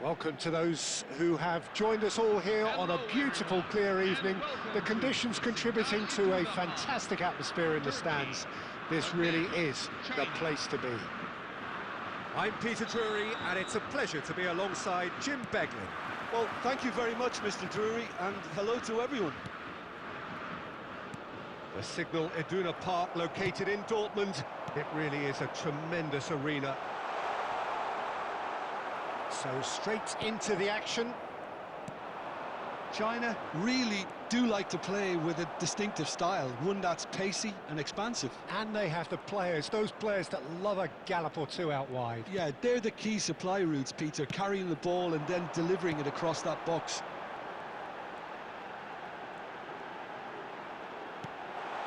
Welcome to those who have joined us all here on a beautiful, clear evening. The conditions contributing to a fantastic atmosphere in the stands. This really is the place to be. I'm Peter Drury, and it's a pleasure to be alongside Jim Beglin. Well, thank you very much, Mr. Drury, and hello to everyone. The Signal Iduna Park, located in Dortmund. It really is a tremendous arena. So straight into the action. China really do like to play with a distinctive style, one that's pacey and expansive. And they have the players, those players that love a gallop or two out wide. Yeah, they're the key supply routes, Peter, carrying the ball and then delivering it across that box.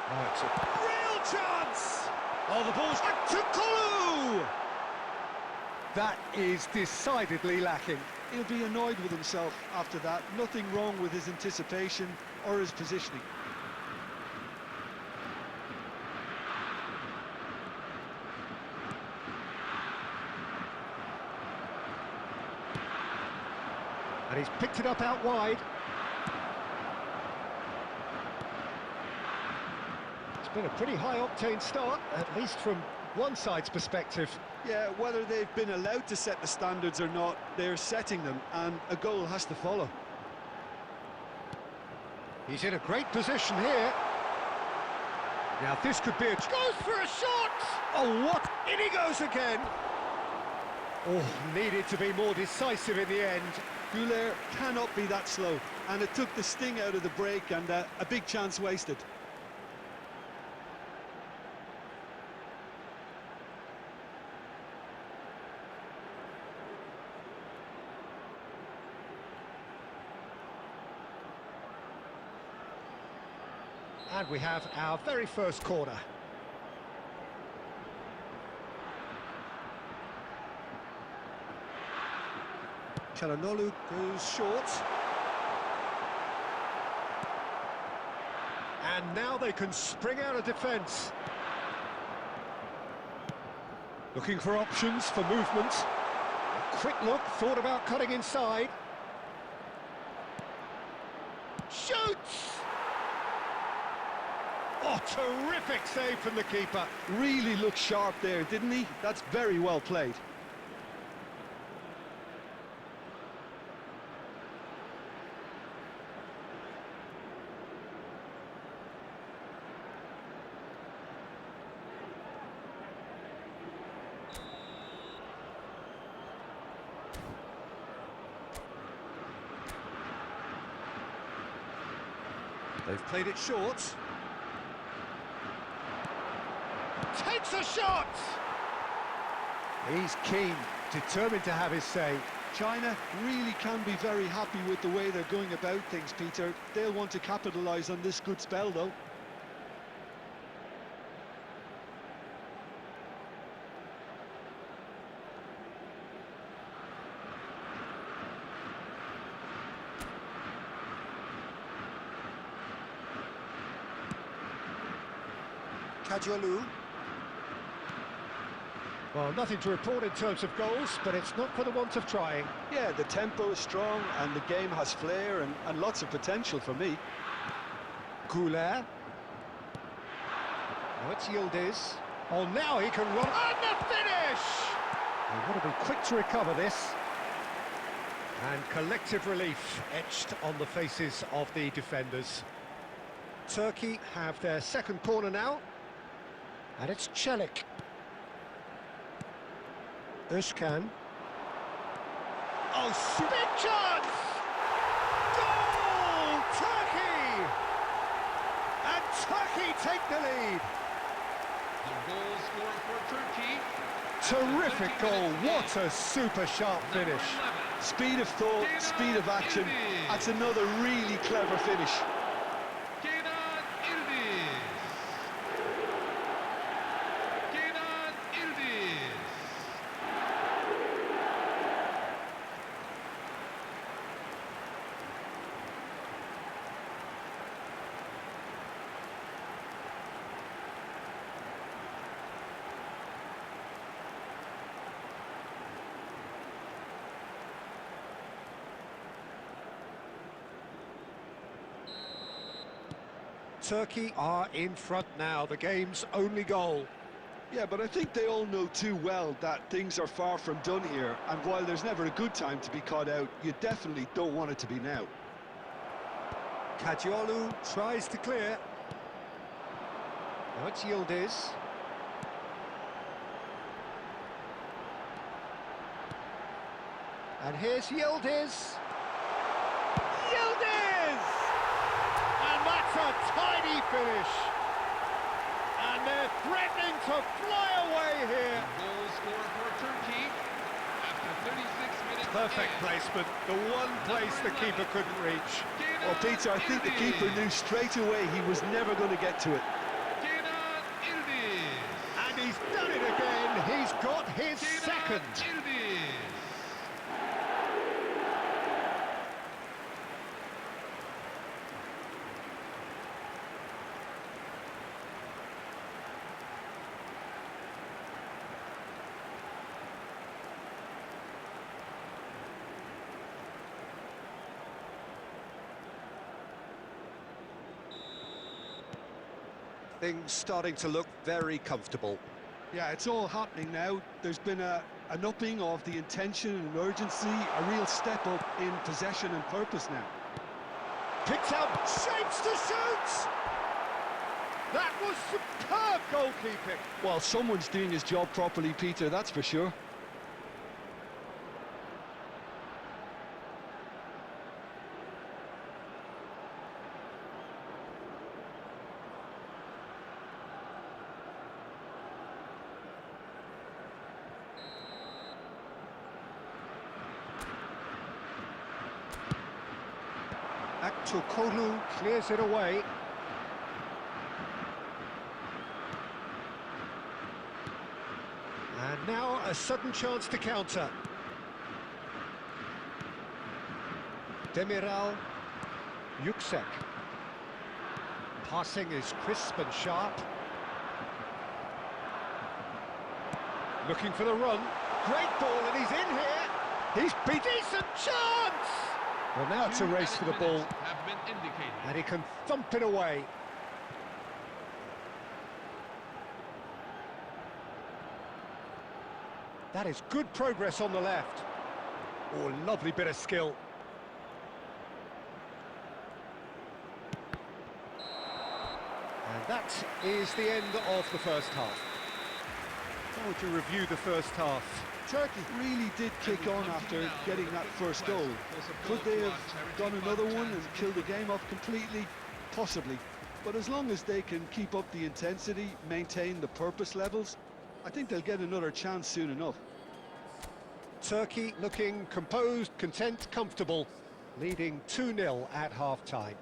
Oh, it's a Real chance! Oh, the ball's back to Kulu! That is decidedly lacking. He'll be annoyed with himself after that. Nothing wrong with his anticipation or his positioning. And he's picked it up out wide. It's been a pretty high-octane start, at least from one side's perspective. Yeah, whether they've been allowed to set the standards or not, they're setting them, and a goal has to follow. He's in a great position here. Now this could be a... Goes for a shot! Oh, what? In he goes again! Oh, needed to be more decisive in the end. Goulet cannot be that slow, and it took the sting out of the break, and a big chance wasted. And we have our very first corner. Çalhanoğlu goes short. And now they can spring out of defence. Looking for options for movement. A quick look, thought about cutting inside. Shoots! Oh, terrific save from the keeper. Really looked sharp there, didn't he? That's very well played. They've played it short. Takes a shot! He's keen, determined to have his say. China really can be very happy with the way they're going about things, Peter. They'll want to capitalise on this good spell, though. Kajolu. Well, nothing to report in terms of goals, but it's not for the want of trying. Yeah, the tempo is strong and the game has flair and lots of potential for me. Goulet. Oh, it's Yildiz. Oh, now he can run. And the finish! They've got to be quick to recover this. And collective relief etched on the faces of the defenders. Turkey have their second corner now. And it's Çelik. Özkan. Oh, big chance! Goal! Turkey! And Turkey take the lead. The goal scorer for Turkey. Terrific goal. What a super sharp finish. Speed of thought, speed of action. That's another really clever finish. Turkey are in front now, the game's only goal. Yeah, but I think they all know too well that things are far from done here, and while there's never a good time to be caught out, you definitely don't want it to be now. Kajiolu tries to clear. Now it's Yildiz. And here's Yildiz. Yildiz! And that's a tidy finish. And they're threatening to fly away here. Goal scored for Turkey after 36 minutes. Perfect placement, the one place the keeper couldn't reach. Well, Peter, I think the keeper knew straight away he was never going to get to it. And he's done it again, he's got his second. Things starting to look very comfortable. Yeah, it's all happening now. There's been an upping of the intention and urgency, a real step up in possession and purpose now. Picks out, shapes to shoot! That was superb goalkeeping. Well, someone's doing his job properly, Peter, that's for sure. Aktukolu clears it away. And now a sudden chance to counter. Demiral Yüksek. Passing is crisp and sharp. Looking for the run. Great ball, and he's in here. He's beat. Decent chance! Well, now it's a race for the ball. Have been indicated. And he can thump it away. That is good progress on the left. Oh, lovely bit of skill. And that is the end of the first half. How would you review the first half? Turkey really did kick on after getting that first goal. Could they have done another one and killed the game off completely? Possibly. But as long as they can keep up the intensity, maintain the purpose levels, I think they'll get another chance soon enough. Turkey looking composed, content, comfortable, leading 2-0 at half-time.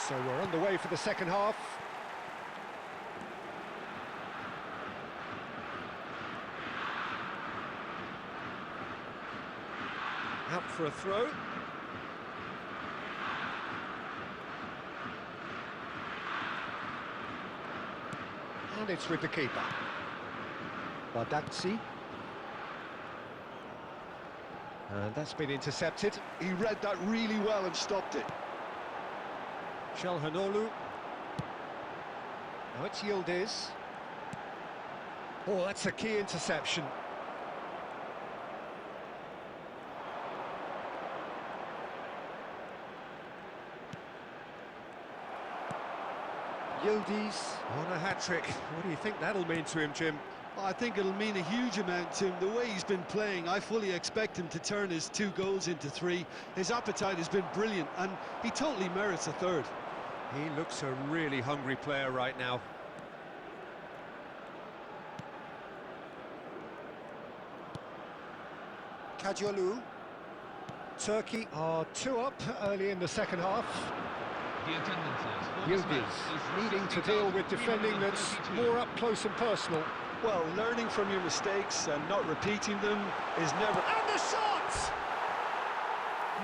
So we're on the way for the second half. Out for a throw. And it's with the keeper. Bardakci. And that's been intercepted. He read that really well and stopped it. Çalhanoğlu. Now it's Yildiz. Oh, that's a key interception. Yildiz on a hat-trick. What do you think that'll mean to him, Jim? I think it'll mean a huge amount to him. The way he's been playing, I fully expect him to turn his 2 goals into 3. His appetite has been brilliant, and he totally merits a third. He looks a really hungry player right now. Kajolu. Turkey are 2 up early in the second half. The attendance is Yildiz needing to deal with defending that's more up close and personal. Well, learning from your mistakes and not repeating them is never... And the shot!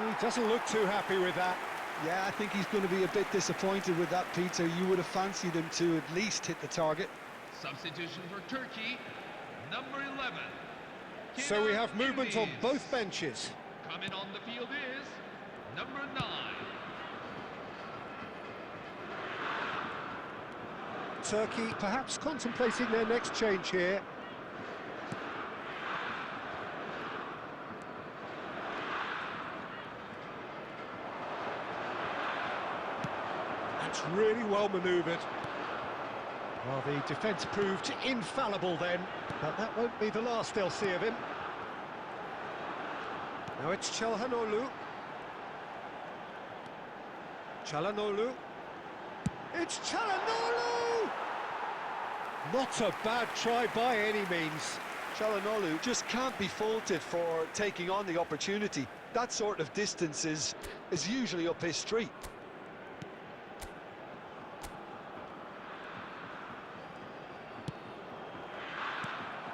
He doesn't look too happy with that. Yeah, I think he's going to be a bit disappointed with that, Peter. You would have fancied him to at least hit the target. Substitution for Turkey, number 11. So we have movement on both benches. Coming on the field is number 9. Turkey perhaps contemplating their next change here. That's really well manoeuvred. Well, the defence proved infallible then, but that won't be the last they'll see of him. Now it's Çalhanoğlu. Çalhanoğlu. It's Çalhanoğlu! Not a bad try by any means. Çalhanoğlu just can't be faulted for taking on the opportunity. That sort of distance is usually up his street.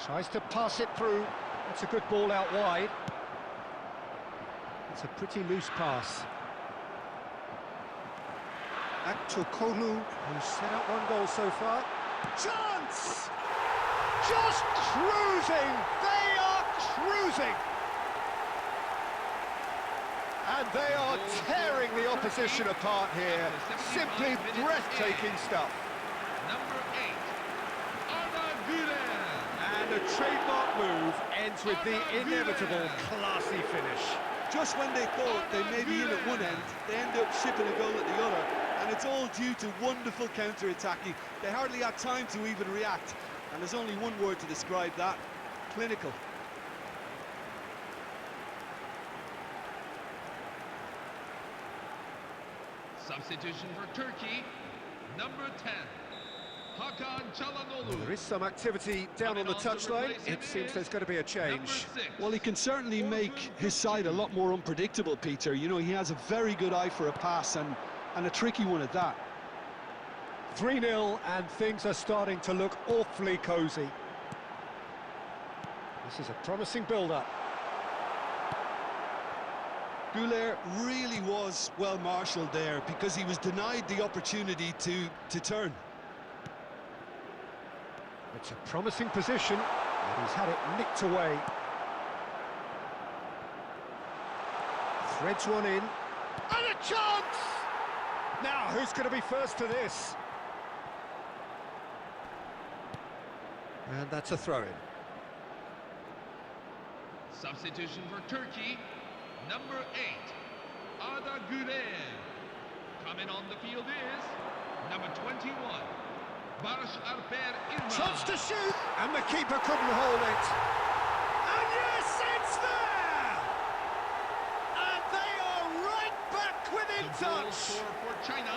Tries to pass it through. That's a good ball out wide. It's a pretty loose pass. Aktürkoğlu, who's set up 1 goal so far. Chance! Just cruising! They are cruising! And they are tearing the opposition apart here. Simply breathtaking stuff. Number 8, Arda Güler. And a trademark move ends with the inevitable classy finish. Just when they thought they may be in at one end, they end up shipping a goal at the other. And it's all due to wonderful counter-attacking. They hardly had time to even react. And there's only one word to describe that: clinical. Substitution for Turkey, number 10, Hakan Çalhanoğlu. There is some activity down on the touchline. It seems there's going to be a change. Well, he can certainly make his side a lot more unpredictable, Peter. You know, he has a very good eye for a pass, and a tricky one at that. 3-0, and things are starting to look awfully cosy. This is a promising build-up. Güler really was well marshalled there because he was denied the opportunity to turn. It's a promising position, and he's had it nicked away. Threads one in. And a chance! Now, who's going to be first to this? And that's a throw-in. Substitution for Turkey, number 8, Arda Güler. Coming on the field is number 21, Barış Alper Yılmaz. Chance to shoot, and the keeper couldn't hold it. And yes, it's there! And they are right back within The goal touch. score for China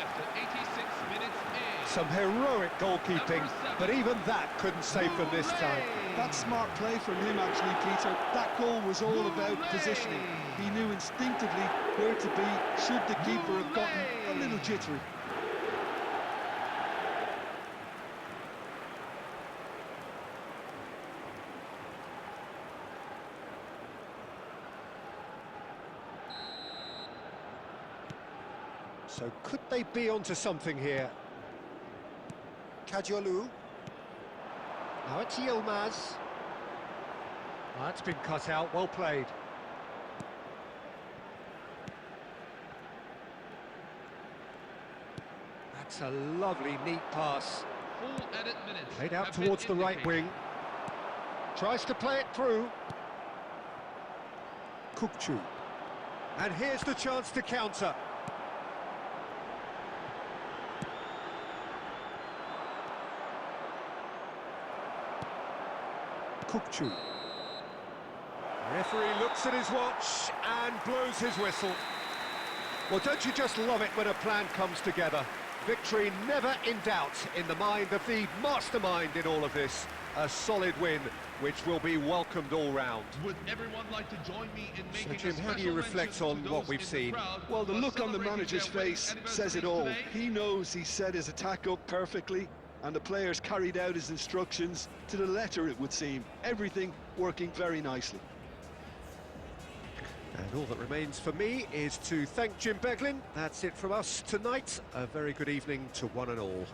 after 86 minutes in. Some heroic goalkeeping, but even that couldn't save them this time. That's smart play from him, actually, Peter. That goal was all about positioning. He knew instinctively where to be should the keeper have gotten a little jittery. So could they be onto something here? Kajolu. Now it's Yilmaz. That's been cut out, well played. That's a lovely, neat pass. Full added minutes. Played out have been towards the right indicated. wing. Tries to play it through. Kukçu. And here's the chance to counter. Referee looks at his watch and blows his whistle. Well, don't you just love it when a plan comes together? Victory never in doubt in the mind of the mastermind in all of this. A solid win, which will be welcomed all round. Would everyone like to join me in making Jim, a how do you special reflect mention on to what those we've in the seen? crowd Well, the who are look on the celebrating manager's their winning face says it anniversary all. today? He knows he set his attack up perfectly, and the players carried out his instructions to the letter, it would seem. Everything working very nicely. And all that remains for me is to thank Jim Beglin. That's it from us tonight. A very good evening to one and all.